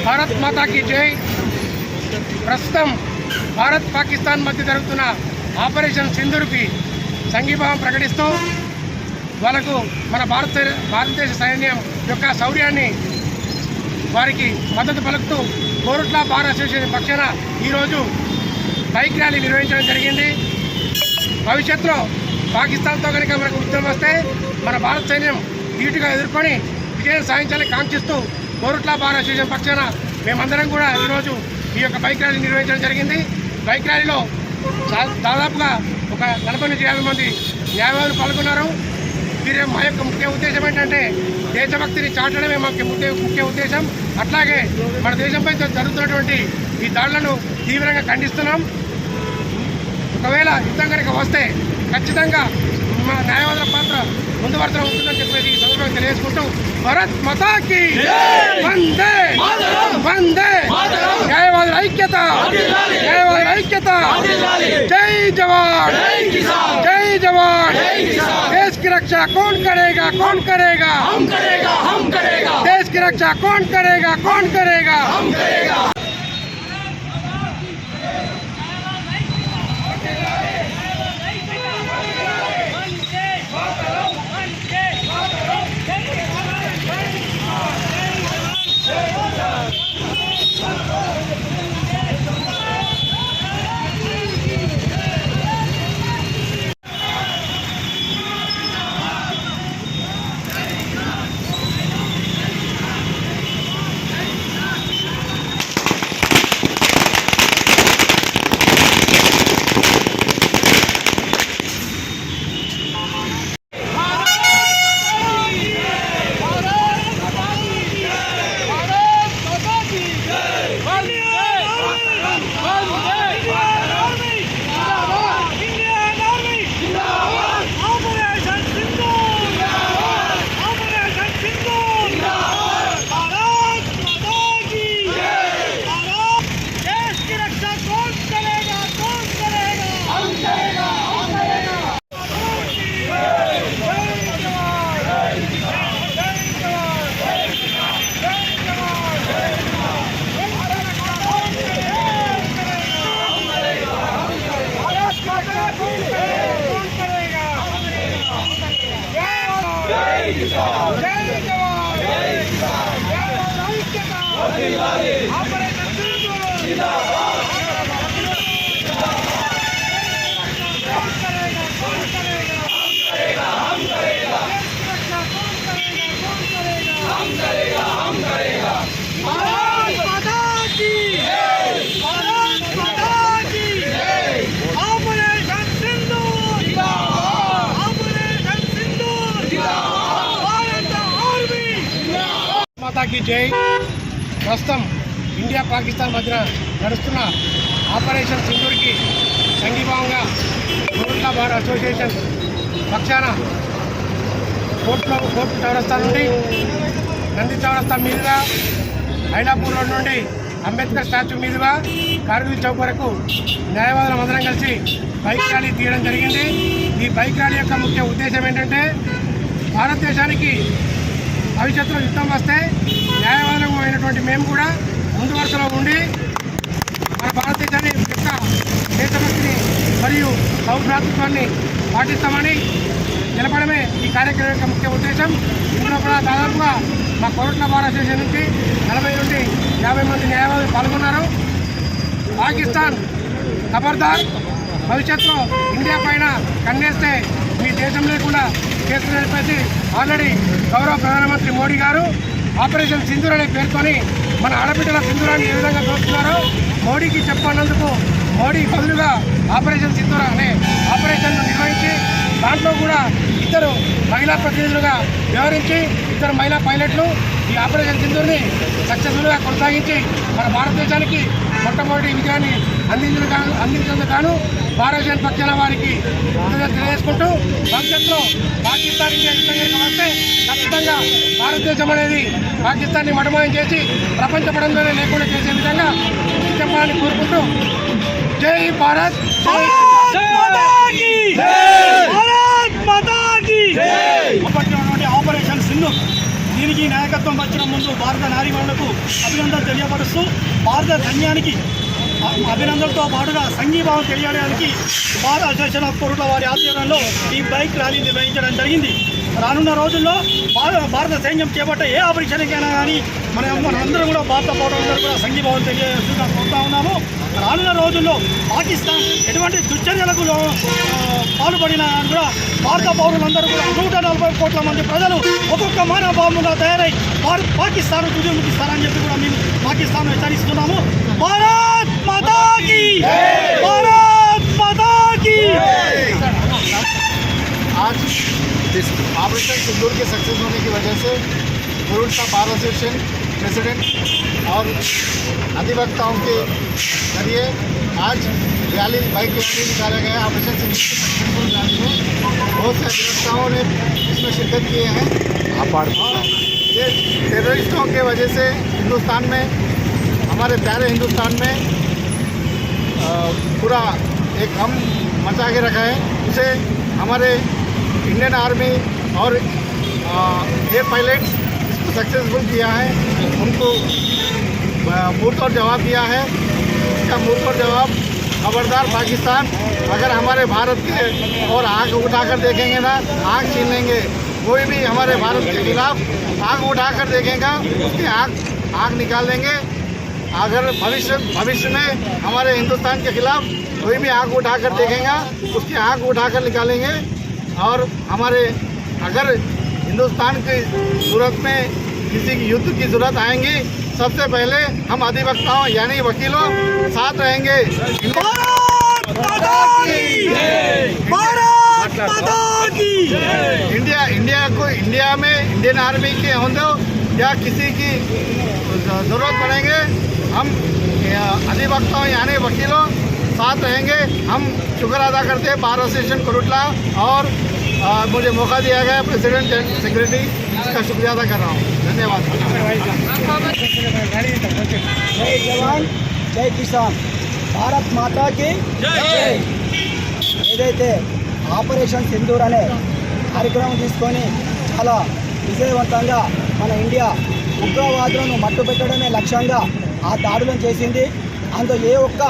భారత్ మాతాకి జై. ప్రస్తుతం భారత్ పాకిస్తాన్ మధ్య జరుగుతున్న ఆపరేషన్ సింధూర్కి సంఘీభావం ప్రకటిస్తూ వాళ్ళకు మన భారతదేశ సైన్యం యొక్క శౌర్యాన్ని వారికి మద్దతు పలుకుతూ కోరుట్ల బార్ అసోసియేషన్ పక్షాన ఈరోజు బైక్ ర్యాలీ నిర్వహించడం జరిగింది. భవిష్యత్తులో పాకిస్తాన్తో కనుక మనకు యుద్ధం వస్తే మన భారత సైన్యం ధీటుగా ఎదుర్కొని విజయం సాధించాలని కాంక్షిస్తూ కోరుట్ల బార్ అసోసియేషన్ పక్షాన మేమందరం కూడా ఈరోజు ఈ యొక్క బైక్ ర్యాలీ నిర్వహించడం జరిగింది. బైక్ ర్యాలీలో దాదాపుగా ఒక 40 నుంచి 50 మంది న్యాయవాదులు పాల్గొన్నారు. వీరి మా యొక్క ముఖ్య ఉద్దేశం ఏంటంటే దేశభక్తిని చాటడమే మా ముఖ్య ఉద్దేశం. అట్లాగే మన దేశంపై జరుగుతున్నటువంటి ఈ దాడులను తీవ్రంగా ఖండిస్తున్నాం. ఒకవేళ యుద్ధం కనుక వస్తే ఖచ్చితంగా మా న్యాయవాదుల పాత్ర ముందు వరుసలో ఉంటుందని చెప్పేసి ఈ సందర్భంగా తెలియజేసుకుంటూ భారత్ మాతాకి వందే వందే. న్యాయవాదుల ఐక్యత, న్యాయవాదుల ఐక్యత. జై జవాన్, జై జవాన్. देश की रक्षा कौन करेगा, कौन करेगा? हम करेगा, हम करेगा. देश की रक्षा कौन करेगा, कौन करेगा? हम करेगा. మాతాకి జై. ప్రస్తుతం ఇండియా పాకిస్తాన్ మధ్య నడుస్తున్న ఆపరేషన్ సింధూర్కి సంఘీభావంగా కోరుట్ల బార్ అసోసియేషన్ పక్షాన కోర్టు చౌరస్తా నుండి నంది చౌరస్తా మీదుగా ఐలాపూర్ రోడ్ నుండి అంబేద్కర్ స్టాచ్యూ మీదుగా కార్గిల్ చౌక్ వరకు న్యాయవాదులం అందరం కలిసి బైక్ ర్యాలీ తీయడం జరిగింది. ఈ బైక్ ర్యాలీ యొక్క ముఖ్య ఉద్దేశం ఏంటంటే భారతదేశానికి భవిష్యత్తులో యుద్ధం వస్తే న్యాయవాదులం అయినటువంటి మేము కూడా ముందు వరుసలో ఉండి మన భారతదేశాన్ని యొక్క దేశభక్తిని మరియు సౌభ్రాతృత్వాన్ని పాటిస్తామని నిలబడమే ఈ కార్యక్రమం యొక్క ముఖ్య ఉద్దేశం. ఇందులో కూడా దాదాపుగా మా కోరుట్ల బార్ అసోసియేషన్ నుంచి 40 నుండి 50 మంది న్యాయవాదులు పాల్గొన్నారు. పాకిస్తాన్ ఖబర్దార్, భవిష్యత్తులో ఇండియా పైన కన్నేస్తే మీ దేశం లేకుండా కేసులు నడిపేసి ఆల్రెడీ గౌరవ ప్రధానమంత్రి మోడీ గారు ఆపరేషన్ సింధూర్ అనే పేరుతోని మన ఆడబిడ్డల సింధూరాన్ని ఏ విధంగా దోస్తున్నారో మోడీకి చెప్పన్నందుకు మోడీ బదులుగా ఆపరేషన్ సింధూర్ అనే ఆపరేషన్ను నిర్వహించి దాంట్లో కూడా 2 మహిళా ప్రతినిధులుగా వ్యవహరించి 2 మహిళా పైలట్లు ఈ ఆపరేషన్ సింధూర్ని సక్సెస్ఫుల్గా కొనసాగించి మన భారతదేశానికి మొట్టమొదటి విజయాన్ని అందించేందుకు గాను భారతదేశం పక్షాన వారికి తెలియజేసుకుంటూ భవిష్యత్తులో పాకిస్తాన్ ఇండియా యుద్ధం వస్తే ఖచ్చితంగా భారతదేశం అనేది పాకిస్తాన్ని మటమాయం చేసి ప్రపంచ పటంలోనే లేకుండా చేసే విధంగా చెప్పాలని కోరుకుంటూ జై భారత్. ఆపరేషన్ సింధూర్ దీని దీనికి నాయకత్వం వచ్చిన ముందు భారత నారీమణులకు అభినందనలు తెలియపరుస్తూ భారత సైన్యానికి అభినందనలతో పాటుగా సంఘీభావం తెలియడానికి భారత అసోసియేషన్ ఆఫ్ కోరుట్ల వారి ఆధ్వర్యంలో ఈ బైక్ ర్యాలీ నిర్వహించడం జరిగింది. రానున్న రోజుల్లో భారత సైన్యం చేపట్టే ఏ ఆపరేషన్కైనా కానీ మనందరం కూడా భారత పౌరులందరూ కూడా సంఘీభావం తెలియజేస్తూ కోరుతా ఉన్నాము. రానున్న రోజుల్లో పాకిస్తాన్ ఎటువంటి దుశ్చర్యలకు పాల్పడినా కూడా భారత పౌరులందరూ కూడా 140 కోట్ల మంది ప్రజలు ఒక్కొక్క మానవ బాంబుగా తయారై పాకిస్తాన్ తుదిముఖిస్తారని చెప్పి కూడా మేము పాకిస్తాన్ హెచ్చరిస్తున్నాము. భారత్ మాతా కీ, భారత్ మాతా కీ. आज ऑपरेशन सिंदूर के सक्सेस होने की वजह से कोरुट्ला बार एसोसिएशन प्रेसिडेंट और अधिवक्ताओं के जरिए आज रैली बाइक रैली निकाला गया। ऑपरेशन सिंदूर के सक्सेसफुल रैली में बहुत से अधिवक्ताओं ने इसमें शिरकत किए हैं और ये टेररिस्टों के वजह से हिंदुस्तान में, हमारे प्यारे हिंदुस्तान में पूरा एक गम मचा के रखा है। उसे हमारे इंडियन आर्मी और एयर पायलट्स इसको सक्सेसफुल किया है, उनको मुंह तोड़ जवाब दिया है। इसका मुंह तोड़ जवाब खबरदार पाकिस्तान, अगर हमारे भारत के और आग उठाकर देखेंगे ना, आग छीन लेंगे। कोई भी हमारे भारत के खिलाफ आग उठाकर देखेगा उसकी आग निकाल देंगे। अगर भविष्य में हमारे हिंदुस्तान के खिलाफ कोई भी आग उठाकर देखेगा उसकी आग उठाकर निकालेंगे। और हमारे अगर हिंदुस्तान की सूरत में किसी की युद्ध की जरूरत आएंगी, सबसे पहले हम अधिवक्ताओं यानी वकीलों साथ रहेंगे। भारत माता की, भारत माता की। इंडिया में इंडियन आर्मी के होंगे या किसी की जरूरत पड़ेंगे, हम अधिवक्ताओं यानी वकीलों साथ रहेंगे। हम शुक्र अदा करते हैं बार एसोसिएशन कोरुट्ला और मुझे मौका दिया गया प्रेसिडेंट एंड सेक्रेटरी, इसका शुक्रिया अदा कर रहा हूँ। धन्यवाद। जय जवान जय किसान, భారత్ మాతాకి జై. ఏదైతే ఆపరేషన్ సింధూర్ అనే కార్యక్రమం తీసుకొని చాలా విజయవంతంగా మన ఇండియా ఉగ్రవాదులను మట్టుపెట్టడమే లక్ష్యంగా ఆ దాడులను చేసింది. అందులో ఏ ఒక్క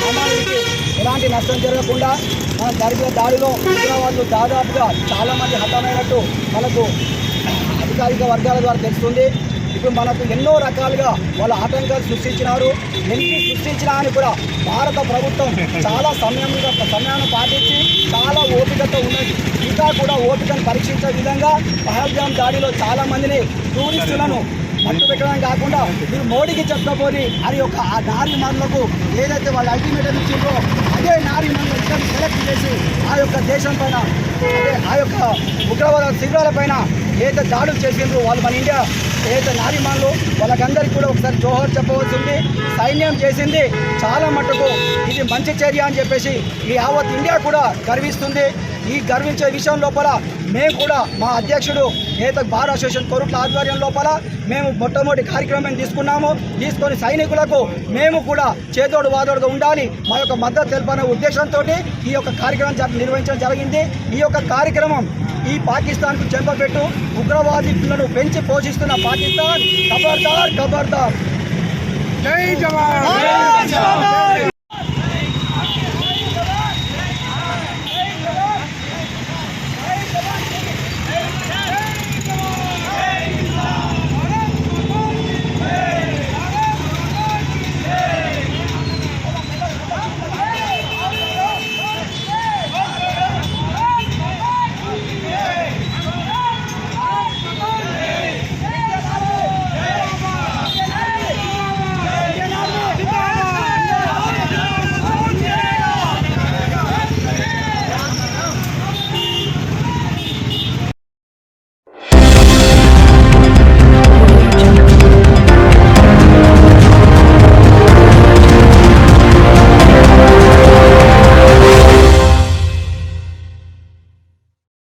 సామాన్యుడికి ఎలాంటి నష్టం జరగకుండా మన జరిగిన దాడిలో ఉగ్రవాదులు దాదాపుగా చాలామంది హతమైనట్టు మనకు అధికారిక వర్గాల ద్వారా తెలుస్తుంది. ఇప్పుడు మనకు ఎన్నో రకాలుగా వాళ్ళ ఆటంకాలు సృష్టించినారు. ఎన్ని సృష్టించినా అని కూడా భారత ప్రభుత్వం చాలా సమయాన్ని పాటించి చాలా ఓపికతో ఉన్నది. ఇంకా కూడా ఓపికను పరీక్షించే విధంగా పహల్గామ్ దాడిలో చాలామందిని టూరిస్టులను మట్టు పెట్టడం కాకుండా మీరు మోడీకి చెప్పకపోయి అని ఒక ఆ నారీమణులకు ఏదైతే వాళ్ళు అల్టిమేటం ఇచ్చిందో అదే నారీమణులు ఇక్కడ సెలెక్ట్ చేసి ఆ యొక్క దేశం పైన, అదే ఆ యొక్క ఉగ్రవాద శిబిరాల పైన ఏదైతే దాడులు చేసిండ్రో వాళ్ళు మన ఇండియా ఏదైతే నారీమణులు వాళ్ళకందరికీ కూడా ఒకసారి జోహర్ చెప్పవలసింది. సైన్యం చేసింది చాలా మట్టుకు ఇది మంచి చర్య అని చెప్పేసి ఈ యావత్ ఇండియా కూడా గర్విస్తుంది. ఈ గర్వించే విషయం లోపల మేము కూడా మా అధ్యక్షుడు ఏదైతే బార్ అసోసియేషన్ కోరుట్ల ఆధ్వర్యం లోపల మేము మొట్టమొదటి కార్యక్రమం తీసుకొని సైనికులకు మేము కూడా చేదోడు వాదోడుగా ఉండాలి, మా యొక్క మద్దతు తెలపనే ఉద్దేశంతో ఈ యొక్క కార్యక్రమం నిర్వహించడం జరిగింది. ఈ యొక్క కార్యక్రమం ఈ పాకిస్తాన్కు చెంపపెట్టు ఉగ్రవాదులను పెంచి పోషిస్తున్న పాకిస్తాన్ ఖబర్దార్ ఖబర్దార్. జై జవాన్.